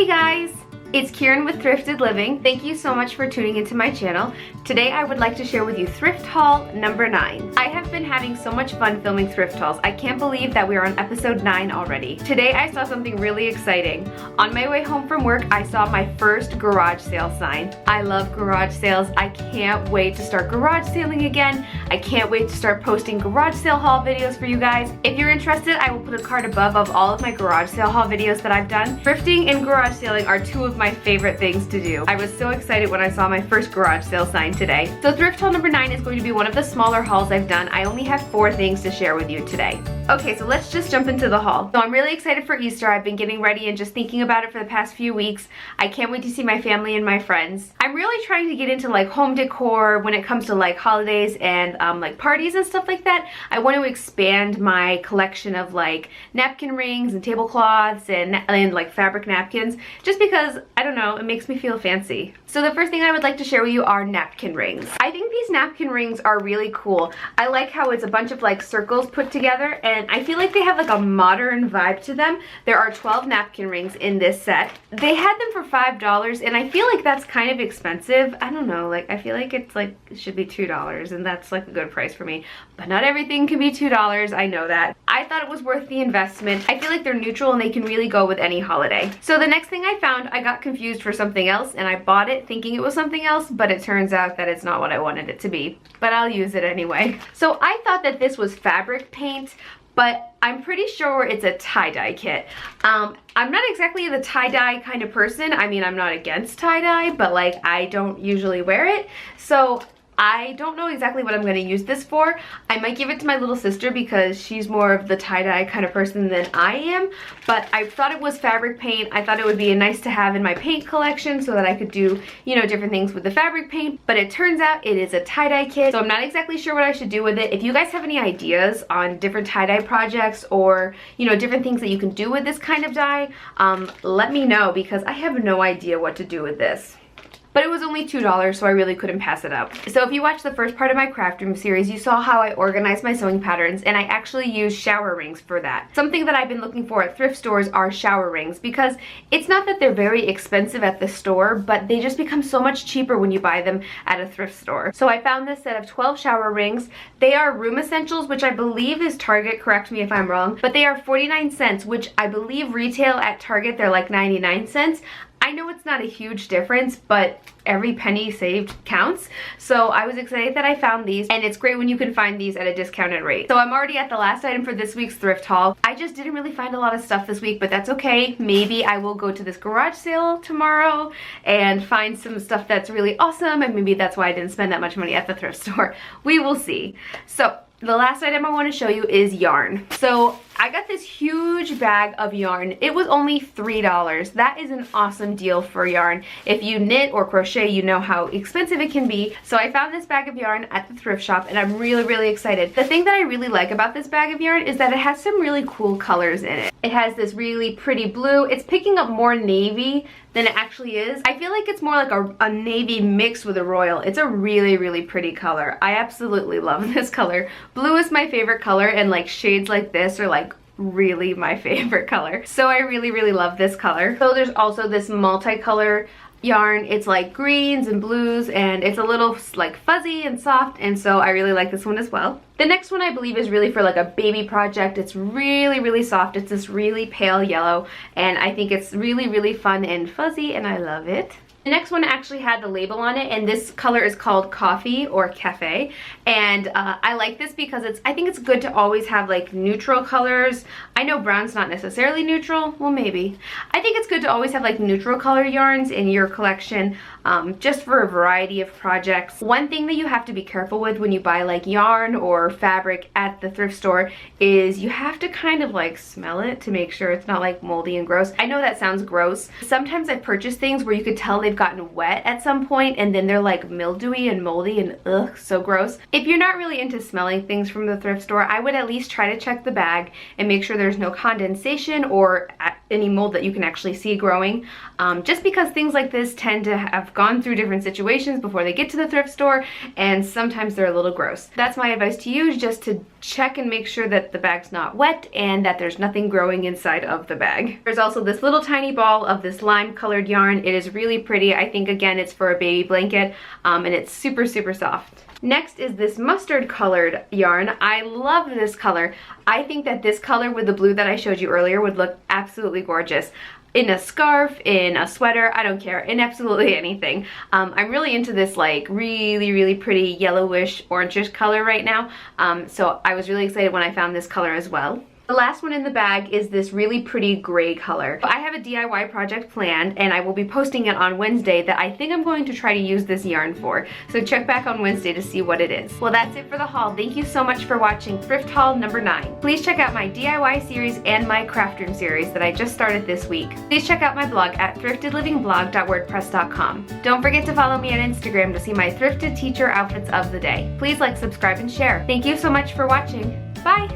Hey guys! It's Kieran with Thrifted Living. Thank you so much for tuning into my channel. Today I would like to share with you thrift haul number 9. I have been having so much fun filming thrift hauls. I can't believe that we are on episode 9 already. Today I saw something really exciting. On my way home from work, I saw my first garage sale sign. I love garage sales. I can't wait to start garage sailing again. I can't wait to start posting garage sale haul videos for you guys. If you're interested, I will put a card above of all of my garage sale haul videos that I've done. Thrifting and garage sailing are two of my favorite things to do. I was so excited when I saw my first garage sale sign today. So thrift haul number 9 is going to be one of the smaller hauls I've done. I only have 4 things to share with you today. Okay, so let's just jump into the haul. So I'm really excited for Easter. I've been getting ready and just thinking about it for the past few weeks. I can't wait to see my family and my friends. I'm really trying to get into like home decor when it comes to like holidays and like parties and stuff like that. I want to expand my collection of like napkin rings and tablecloths and like fabric napkins, just because, I don't know, it makes me feel fancy. So the first thing I would like to share with you are napkin rings. I think these napkin rings are really cool. I like how it's a bunch of like circles put together, and I feel like they have like a modern vibe to them. There are 12 napkin rings in this set. They had them for $5, and I feel like that's kind of expensive. I don't know, like I feel like it's like it should be $2, and that's like a good price for me. But not everything can be $2, I know that. I thought it was worth the investment. I feel like they're neutral and they can really go with any holiday. So the next thing I found, I got confused for something else, and I bought it thinking it was something else, but it turns out that it's not what I wanted it to be. But I'll use it anyway. So I thought that this was fabric paint, but I'm pretty sure it's a tie-dye kit. I'm not exactly the tie-dye kind of person. I mean, I'm not against tie-dye, but like I don't usually wear it. So I don't know exactly what I'm going to use this for. I might give it to my little sister because she's more of the tie-dye kind of person than I am, but I thought it was fabric paint. I thought it would be nice to have in my paint collection so that I could do, you know, different things with the fabric paint, but it turns out it is a tie-dye kit, so I'm not exactly sure what I should do with it. If you guys have any ideas on different tie-dye projects or, you know, different things that you can do with this kind of dye, let me know because I have no idea what to do with this. But it was only $2, so I really couldn't pass it up. So if you watched the first part of my craft room series, you saw how I organized my sewing patterns, and I actually used shower rings for that. Something that I've been looking for at thrift stores are shower rings, because it's not that they're very expensive at the store, but they just become so much cheaper when you buy them at a thrift store. So I found this set of 12 shower rings. They are Room Essentials, which I believe is Target, correct me if I'm wrong, but they are 49 cents, which I believe retail at Target, they're like 99 cents. I know it's not a huge difference, but every penny saved counts. So I was excited that I found these, and it's great when you can find these at a discounted rate. So I'm already at the last item for this week's thrift haul. I just didn't really find a lot of stuff this week, but that's okay. Maybe I will go to this garage sale tomorrow and find some stuff that's really awesome, and maybe that's why I didn't spend that much money at the thrift store. We will see. So the last item I want to show you is yarn. So I got this huge bag of yarn. It was only $3. That is an awesome deal for yarn. If you knit or crochet, you know how expensive it can be. So I found this bag of yarn at the thrift shop, and I'm really, really excited. The thing that I really like about this bag of yarn is that it has some really cool colors in it. It has this really pretty blue. It's picking up more navy than it actually is. I feel like it's more like a navy mixed with a royal. It's a really, really pretty color. I absolutely love this color. Blue is my favorite color, and like shades like this are like really my favorite color. So I really, really love this color. So there's also this multicolor yarn. It's like greens and blues, and it's a little like fuzzy and soft, and so I really like this one as well. The next one I believe is really for like a baby project. It's really, really soft. It's this really pale yellow, and I think it's really, really fun and fuzzy, and I love it. The next one actually had the label on it, and this color is called Coffee or Cafe, and I like this because I think it's good to always have like neutral colors. I know brown's not necessarily neutral, well maybe. I think it's good to always have like neutral color yarns in your collection, just for a variety of projects. One thing that you have to be careful with when you buy like yarn or fabric at the thrift store is you have to kind of like smell it to make sure it's not like moldy and gross. I know that sounds gross. Sometimes I purchase things where you could tell they've they've gotten wet at some point and then they're like mildewy and moldy and ugh, so gross. If you're not really into smelling things from the thrift store, I would at least try to check the bag and make sure there's no condensation or any mold that you can actually see growing. Just because things like this tend to have gone through different situations before they get to the thrift store, and sometimes they're a little gross. That's my advice to you, just to check and make sure that the bag's not wet and that there's nothing growing inside of the bag. There's also this little tiny ball of this lime colored yarn. It is really pretty. I think again it's for a baby blanket, and it's super soft. Next is this mustard colored yarn. I love this color. I think that this color with the blue that I showed you earlier would look absolutely gorgeous. In a scarf, in a sweater, I don't care, in absolutely anything. I'm really into this like really pretty yellowish, orangish color right now. So I was really excited when I found this color as well. The last one in the bag is this really pretty gray color. I have a DIY project planned and I will be posting it on Wednesday that I think I'm going to try to use this yarn for. So check back on Wednesday to see what it is. Well, that's it for the haul. Thank you so much for watching thrift haul number 9. Please check out my DIY series and my craft room series that I just started this week. Please check out my blog at thriftedlivingblog.wordpress.com. Don't forget to follow me on Instagram to see my thrifted teacher outfits of the day. Please like, subscribe, and share. Thank you so much for watching. Bye!